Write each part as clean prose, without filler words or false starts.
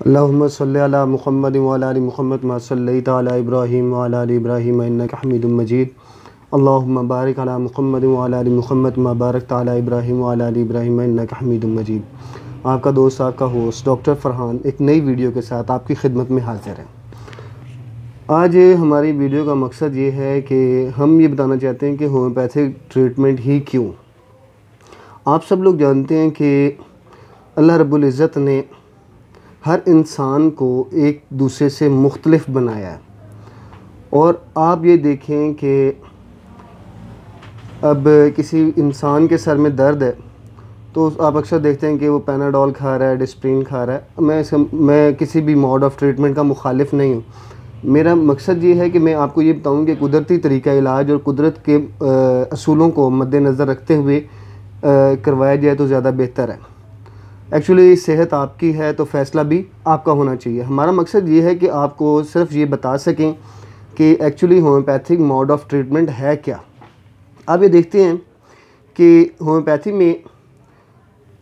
अल्लाहुम्मा सल्लि अला मुहम्मद व अला आलि मुहम्मद मा सल्लैता अला इब्राहीम व अला आलि इब्राहीम इन्नका हमीदुम मजीद। अल्लाहुम्मा बारिक अला मुहम्मद व अला आलि मुहम्मद मा बारकता अला इब्राहीम व अला आलि इब्राहीम इन्नका हमीदुम मजीद। आपका दोस्त, आपका होस्ट डॉक्टर फ़रहान एक नई वीडियो के साथ आपकी खिदमत में हाज़िर है। आज हमारी वीडियो का मकसद ये है कि हम ये बताना चाहते हैं कि होम्योपैथिक ट्रीटमेंट ही क्यों। आप सब लोग जानते हैं कि अल्लाह रब्बुल इज़्ज़त ने हर इंसान को एक दूसरे से मुख्तलिफ बनाया है। और आप ये देखें कि अब किसी इंसान के सर में दर्द है तो आप अक्सर देखते हैं कि वो पैनाडोल खा रहा है, डिस्प्रिन खा रहा है। मैं किसी भी मोड ऑफ़ ट्रीटमेंट का मुखालिफ नहीं हूँ। मेरा मकसद ये है कि मैं आपको ये बताऊँ कि कुदरती तरीक़ा इलाज और कुदरत के असूलों को मद्देनज़र रखते हुए करवाया जाए तो ज़्यादा बेहतर है। एक्चुअली सेहत आपकी है तो फ़ैसला भी आपका होना चाहिए। हमारा मकसद ये है कि आपको सिर्फ ये बता सकें कि actually homeopathic mode of treatment है क्या। आप ये देखते हैं कि होम्योपैथी में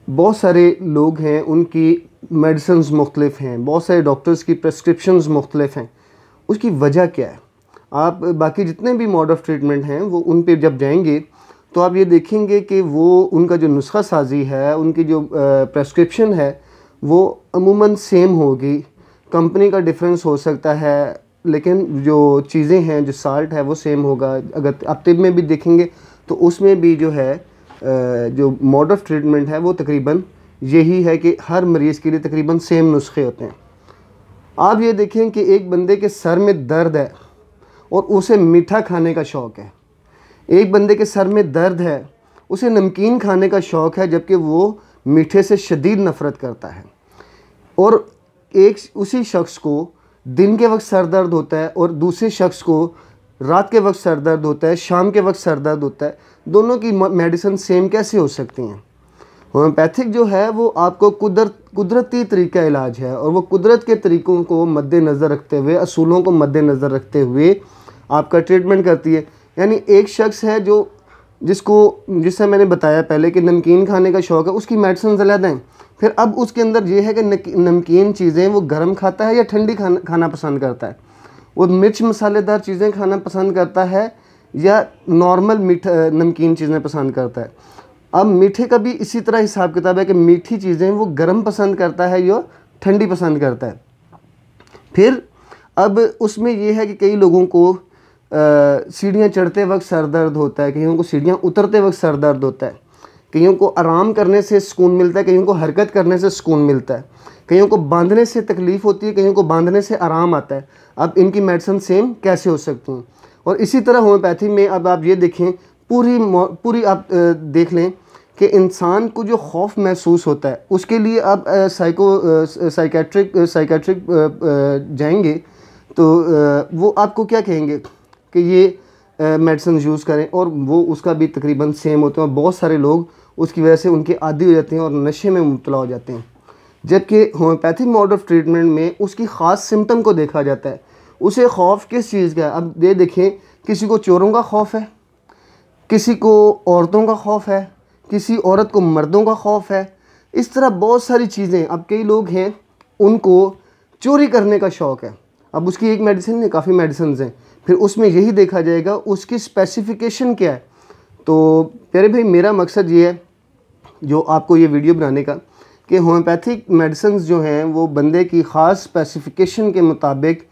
बहुत सारे लोग हैं, उनकी मेडिसिन्स मुख्तलिफ हैं, बहुत सारे डॉक्टर्स की प्रेस्क्रिप्शंस मुख्तलिफ हैं। उसकी वजह क्या है? आप बाकी जितने भी मोड ऑफ़ ट्रीटमेंट हैं वो उन पे जब जाएंगे तो आप ये देखेंगे कि वो उनका जो नुस्खा साजी है, उनकी जो प्रेस्क्रिप्शन है वो अमूमन सेम होगी। कंपनी का डिफरेंस हो सकता है लेकिन जो चीज़ें हैं, जो साल्ट है वो सेम होगा। अगर आप तिब में भी देखेंगे तो उसमें भी जो है जो मोड ऑफ़ ट्रीटमेंट है वो तकरीबन यही है कि हर मरीज़ के लिए तकरीबन सेम नुस्खे होते हैं। आप ये देखें कि एक बंदे के सर में दर्द है और उसे मीठा खाने का शौक़ है। एक बंदे के सर में दर्द है, उसे नमकीन खाने का शौक़ है, जबकि वो मीठे से शदीद नफ़रत करता है। और एक उसी शख्स को दिन के वक्त सर दर्द होता है और दूसरे शख्स को रात के वक्त सर दर्द होता है, शाम के वक्त सर दर्द होता है। दोनों की मेडिसिन सेम कैसे हो सकती हैं? होम्योपैथिक जो है वो आपको कुदरती तरीका इलाज है और वो कुदरत के तरीक़ों को मद्देनज़र रखते हुए, असूलों को मद्देनज़र रखते हुए आपका ट्रीटमेंट करती है। यानी एक शख्स है जिससे मैंने बताया पहले कि नमकीन खाने का शौक़ है, उसकी मेडिसिन अलग हैं। फिर अब उसके अंदर ये है कि नमकीन चीज़ें वो गर्म खाता है या ठंडी खाना पसंद करता है, वो मिर्च मसालेदार चीज़ें खाना पसंद करता है या नॉर्मल नमकीन चीज़ें पसंद करता है। अब मीठे का भी इसी तरह हिसाब किताब है कि मीठी चीज़ें वो गर्म पसंद करता है या ठंडी पसंद करता है। फिर अब उसमें यह है कि कई लोगों को सीढ़ियाँ चढ़ते वक्त सर दर्द होता है, कईयों को सीढ़ियाँ उतरते वक्त सर दर्द होता है, कईयों को आराम करने से सुकून मिलता है, कईयों को हरकत करने से सुकून मिलता है, कईयों को बांधने से तकलीफ़ होती है, कईयों को बांधने से आराम आता है। अब इनकी मेडिसिन सेम कैसे हो सकती हैं? और इसी तरह होम्योपैथी में अब आप ये देखें, पूरी आप देख लें कि इंसान को जो खौफ महसूस होता है उसके लिए आप साइकेट्रिक जाएंगे तो वो आपको क्या कहेंगे कि ये मेडिसिन यूज़ करें, और वो उसका भी तकरीबन सेम होते हैं। और बहुत सारे लोग उसकी वजह से उनके आदी हो जाते हैं और नशे में मुब्तला हो जाते हैं। जबकि होम्योपैथिक मोड ऑफ़ ट्रीटमेंट में उसकी ख़ास सिम्टम को देखा जाता है, उसे खौफ किस चीज़ का है। अब ये देखें, किसी को चोरों का खौफ है, किसी को औरतों का खौफ है, किसी औरत को मर्दों का खौफ है। इस तरह बहुत सारी चीज़ें। अब कई लोग हैं उनको चोरी करने का शौक़ है। अब उसकी एक मेडिसिन नहीं, काफ़ी मेडिसिन हैं। फिर उसमें यही देखा जाएगा उसकी स्पेसिफ़िकेशन क्या है। तो प्यारे भाई, मेरा मकसद ये है जो आपको ये वीडियो बनाने का कि होम्योपैथिक मेडिसिन जो हैं वो बंदे की ख़ास स्पेसिफ़िकेशन के मुताबिक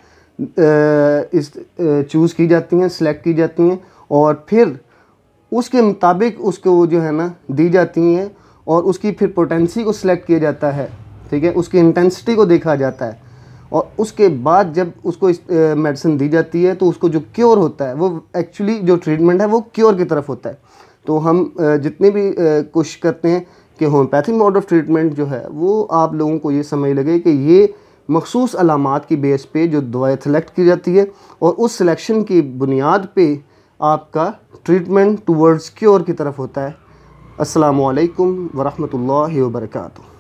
चूज़ की जाती हैं, सेलेक्ट की जाती हैं और फिर उसके मुताबिक उसको जो है ना दी जाती हैं और उसकी फिर पोटेंसी को सिलेक्ट किया जाता है। ठीक है, उसकी इंटेंसिटी को देखा जाता है और उसके बाद जब उसको मेडिसिन दी जाती है तो उसको जो क्योर होता है वो एक्चुअली जो ट्रीटमेंट है वो क्योर की तरफ होता है। तो हम जितने भी कोशिश करते हैं कि होम्योपैथिक मोड ऑफ़ ट्रीटमेंट जो है वो आप लोगों को ये समझ लगे कि ये मखसूस अलामात की बेस पे जो दवाएं सेलेक्ट की जाती है और उस सिलेक्शन की बुनियाद पे आपका ट्रीटमेंट टूवर्ड्स क्योर की तरफ होता है। अस्सलामु अलैकुम वरहमतुल्लाहि वबरकातुहू।